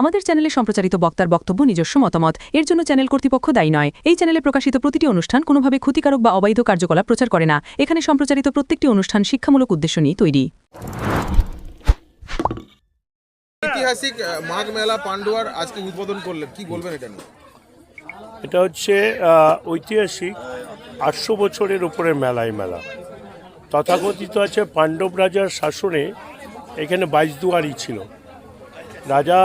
আমাদের চ্যানেলে সম্প্রচারিত বক্তার বক্তব্য নিজস্ব মতামত, এর জন্য চ্যানেল কর্তৃপক্ষ দায়ী নয়। এই চ্যানেলে প্রকাশিত প্রতিটি অনুষ্ঠান কোনোভাবে ক্ষতিকারক বা অবৈধ কার্যকলাপ প্রচার করে না। এখানে সম্প্রচারিত প্রত্যেকটি অনুষ্ঠান শিক্ষামূলক উদ্দেশ্য নিয়ে তৈরি। ঐতিহাসিক মাঘ মেলা পান্ডুয়ার আজকে উদ্বোধন করলেন, কি বলবেন এটা নিয়ে? এটা হচ্ছে ঐতিহাসিক 800 বছরের উপরে মেলা। এই মেলা তথাকথিত আছে পাণ্ডব রাজার শাসনে এখানে 22 দুয়ারি ছিল। রাজা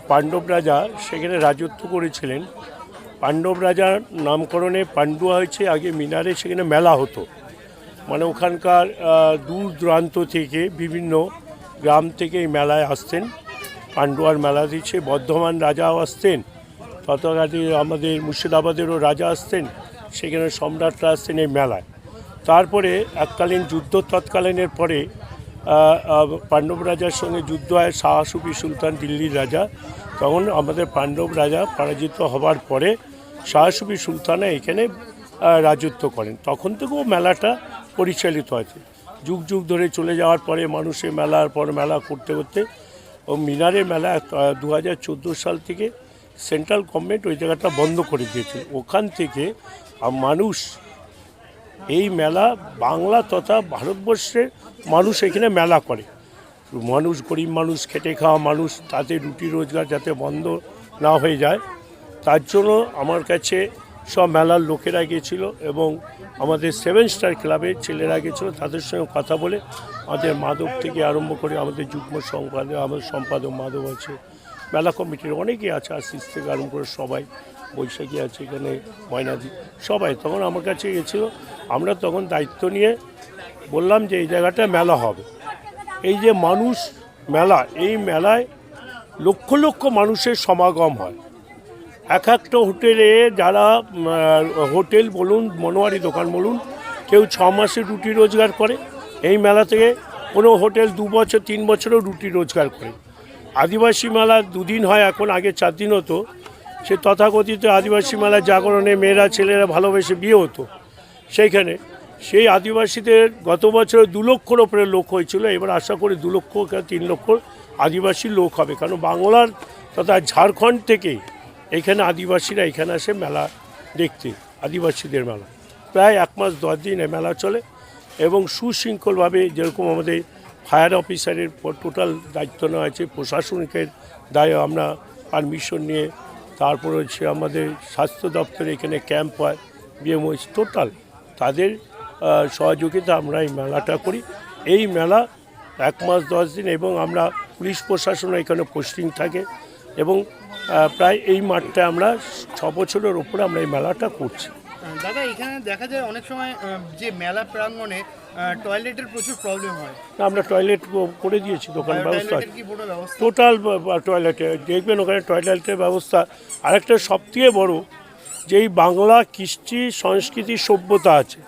পাণ্ডব রাজা সেখানে রাজত্ব করেছিলেন। পাণ্ডব রাজার নামকরণে পান্ডুয়া হয়েছে। আগে মিনারে সেখানে মেলা হতো, মানে ওখানকার দূর দূরান্ত থেকে বিভিন্ন গ্রাম থেকে এই মেলায় আসতেন। পান্ডুয়ার মেলা দিচ্ছে, বর্ধমান রাজাও আসতেন, তথাকালী আমাদের মুর্শিদাবাদেরও রাজা আসতেন, সেখানে সম্রাটরা আসতেন এই মেলায়। তারপরে এককালীন যুদ্ধ তৎকালীনের পরে পাণ্ডব রাজার সঙ্গে যুদ্ধ হয় শাহ সুফি সুলতান দিল্লির রাজা। তখন আমাদের পাণ্ডব রাজা পরাজিত হবার পরে শাহ সুফি সুলতানা এখানে রাজত্ব করেন। তখন থেকেও মেলাটা পরিচালিত আছে। যুগ যুগ ধরে চলে যাওয়ার পরে মানুষের মেলার পর মেলা করতে করতে ও মিনারের মেলা 2014 সাল থেকে সেন্ট্রাল গভর্নমেন্ট ওই জায়গাটা বন্ধ করে দিয়েছিল। ওখান থেকে মানুষ এই মেলা বাংলা তথা ভারতবর্ষের মানুষ এখানে মেলা করে। মানুষ, গরিব মানুষ, খেটে খাওয়া মানুষ, তাদের রুটি রোজগার যাতে বন্ধ না হয়ে যায় তার জন্য আমার কাছে সব মেলার লোকেরা গিয়েছিল এবং আমাদের 7 স্টার ক্লাবের ছেলেরা গিয়েছিল। তাদের সঙ্গে কথা বলে আমাদের মাধব থেকে আরম্ভ করে আমাদের যুগ্ম সম্পাদক, আমাদের সম্পাদক মাধব আছে, মেলা কমিটির অনেকেই আছে, আশিস থেকে আরম্ভ করে সবাই, বৈশাখী আছে এখানে, ময়নাদি, সবাই তখন আমার কাছে গেছিল। আমরা তখন দায়িত্ব নিয়ে বললাম যে এই জায়গাটা মেলা হবে। এই যে মানুষ মেলা, এই মেলায় লক্ষ লক্ষ মানুষের সমাগম হয়। এক একটা হোটেলে যারা হোটেল বলুন, মনোয়ারি দোকান বলুন, কেউ 6 মাসে রুটি রোজগার করে এই মেলা থেকে। কোনো হোটেল 2 বছর 3 বছরও রুটি রোজগার করে। আদিবাসী মেলা 2 দিন হয়, এখন আগে 4 দিন হতো। সে তথাকথিত আদিবাসী মেলা জাগরণে মেয়েরা ছেলেরা ভালোবেসে বিয়ে হতো সেইখানে। সেই আদিবাসীদের গত বছর 2 লক্ষর ওপরে লোক হয়েছিল। এবার আশা করি 2 লক্ষ 3 লক্ষ আদিবাসী লোক হবে, কারণ বাংলার তথা ঝাড়খণ্ড থেকে এখানে আদিবাসীরা এখানে আসে মেলা দেখতে। আদিবাসীদের মেলা প্রায় 1 মাস 10 দিন এই মেলা চলে এবং সুশৃঙ্খলভাবে, যেরকম আমাদের ফায়ার অফিসারের টোটাল দায়িত্ব নেওয়া আছে, প্রশাসনিকের দায় আমরা পারমিশন নিয়ে, তারপর হচ্ছে আমাদের স্বাস্থ্য দপ্তরে এখানে ক্যাম্প হয়, বিএমওএইচ টোটাল তাদের সহযোগিতা আমরা এই মেলাটা করি। এই মেলা 1 মাস 10 দিন এবং আমরা পুলিশ প্রশাসন এখানে পোস্টিং থাকে এবং প্রায় এই মাঠটা আমরা 6 বছরের ওপরে আমরা এই মেলাটা করছি। দাদা, এখানে দেখা যায় অনেক সময় যে মেলা প্রাঙ্গণে টয়লেটের প্রচুর প্রবলেম হয়। আমরা টয়লেট করে দিয়েছি, দোকান ব্যবস্থা টোটাল টয়লেটে দেখবেন, ওখানে টয়লেটের ব্যবস্থা। আরেকটা সবথেকে বড়, যেই বাংলা কৃষ্টি সংস্কৃতি সভ্যতা আছে,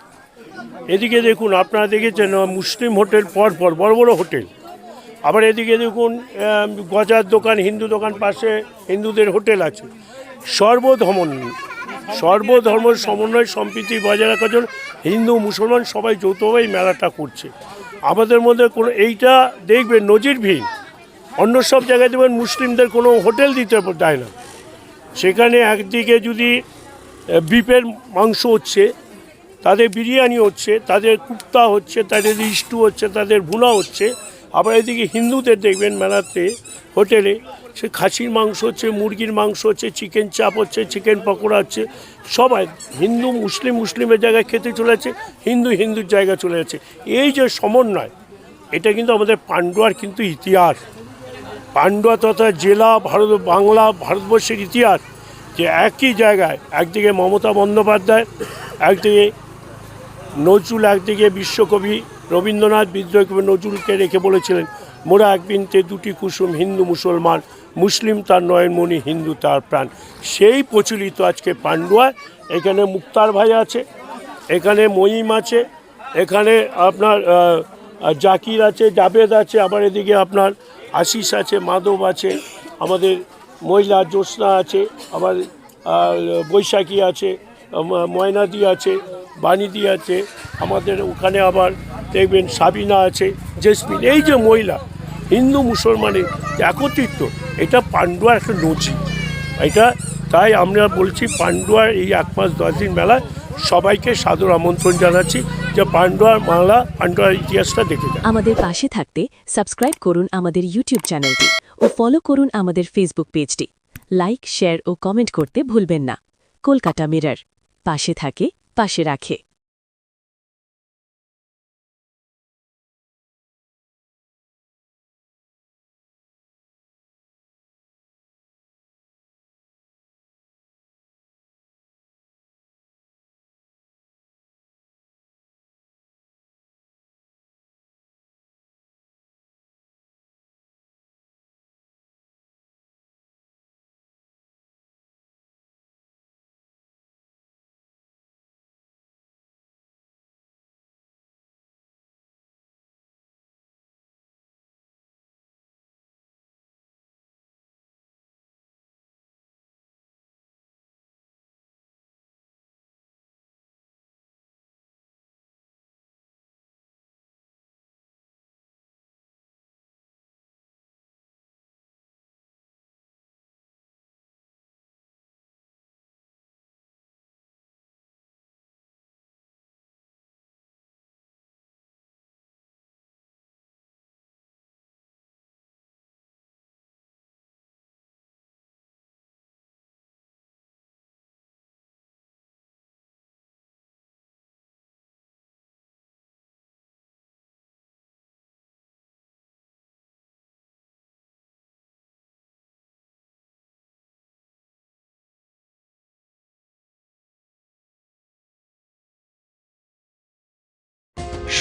এদিকে দেখুন আপনারা দেখেছেন মুসলিম হোটেল পরপর বড় বড় হোটেল, আবার এদিকে দেখুন গজার দোকান, হিন্দু দোকান, পাশে হিন্দুদের হোটেল আছে। সর্বধর্ম সমন্বয় সম্প্রীতি বজায় রাখার জন্য হিন্দু মুসলমান সবাই যৌথভাবে মেলাটা করছে। আমাদের মধ্যে কোনো এইটা দেখবেন নজিরবিহীন। অন্য সব জায়গায় দেখবেন মুসলিমদের কোনো হোটেল দিতে দেয় না। সেখানে একদিকে যদি বিফের মাংস হচ্ছে, তাদের বিরিয়ানি হচ্ছে, তাদের কুপ্তা হচ্ছে, তাদের স্টু হচ্ছে, তাদের ভুনা হচ্ছে। আবার এদিকে হিন্দুদের দেখবেন মেলাতে হোটেলে সে খাসির মাংস হচ্ছে, মুরগির মাংস হচ্ছে, চিকেন চাপ হচ্ছে, চিকেন পকোড়া হচ্ছে। সবাই হিন্দু মুসলিমের জায়গায় খেতে চলে যাচ্ছে, হিন্দুর জায়গায় চলে যাচ্ছে। এই যে সমন্বয়, এটা কিন্তু আমাদের পান্ডুয়ার কিন্তু ইতিহাস। পান্ডুয়া তথা জেলা ভারতবর্ষের ইতিহাস, যে একই জায়গায় একদিকে মমতা বন্দ্যোপাধ্যায়, একদিকে নজরুল, একদিকে বিশ্বকবি রবীন্দ্রনাথ বিদ্রোহী কবি নজরুলকে রেখে বলেছিলেন, মোরা এক বৃন্তে 2টি কুসুম, হিন্দু মুসলমান, মুসলিম তার নয়নমণি, হিন্দু তার প্রাণ। সেই প্রচলিত আজকে পান্ডুয়ায়। এখানে মুক্তার ভাই আছে, এখানে মহিম আছে, এখানে আপনার জাকির আছে, জাভেদ আছে, আবার এদিকে আপনার আশিস আছে, মাধব আছে, আমাদের মহিলা জ্যোৎস্না আছে, আবার বৈশাখী আছে, ময়নাদি আছে, বাণীদি আছে, আমাদের ওখানে আবার দেখবেন সাবিনা আছে, জেসমিন। এই যে মহিলা হিন্দু মুসলমানের একত্রিত, এটা পান্ডুয়ার একটা নজির। এটা তাই আমরা বলছি পান্ডুয়ার এই 1 মাস 10 দিন মেলা সবাইকে সাদর আমন্ত্রণ জানাচ্ছি যে পান্ডুয়ার ইতিহাসটা দেখে যান। আমাদের পাশে থাকতে সাবস্ক্রাইব করুন আমাদের ইউটিউব চ্যানেলটি ও ফলো করুন আমাদের ফেসবুক পেজটি। লাইক, শেয়ার ও কমেন্ট করতে ভুলবেন না। কলকাতা মিরর, পাশে থাকে, পাশে রাখে।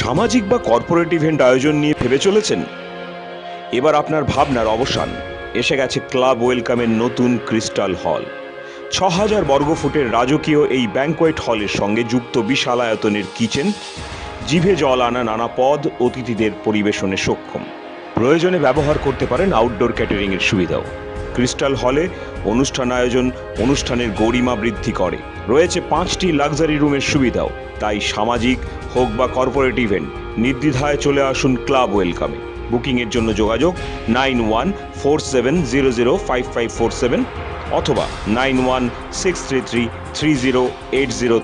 সামাজিক বা কর্পোরেট ইভেন্ট আয়োজন নিয়ে ভেবে চলেছেন? এবার আপনার ভাবনার অবসান। এসে গেছে ক্লাব ওয়েলকামের নতুন ক্রিস্টাল হল। ৬,০০০ বর্গফুটের রাজকীয় এই ব্যাংকোয়েট হলের সঙ্গে যুক্ত বিশাল আয়তনের কিচেন, জিভে জল আনা নানা পদ অতিথিদের পরিবেশনে সক্ষম। প্রয়োজনে ব্যবহার করতে পারেন আউটডোর ক্যাটারিংয়ের সুবিধাও। ক্রিস্টাল হলে অনুষ্ঠান আয়োজন অনুষ্ঠানের গরিমা বৃদ্ধি করে। রয়েছে 5টি লাক্সারি রুমের সুবিধাও। তাই সামাজিক হোক বা কর্পোরেট ইভেন্ট নির্দ্বিধায় চলে আসুন ক্লাব ওয়েলকামে। বুকিংয়ের জন্য যোগাযোগ 9147005547 অথবা 9163330803।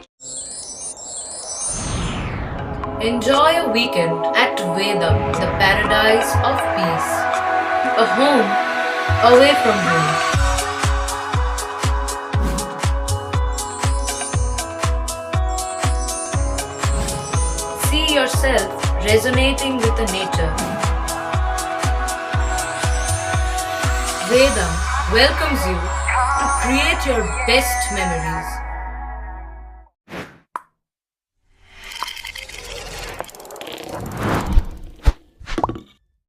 Enjoy a weekend at Vedam, the paradise of peace. A home away from home. See yourself resonating with the nature. Vedam welcomes you to create your best memories.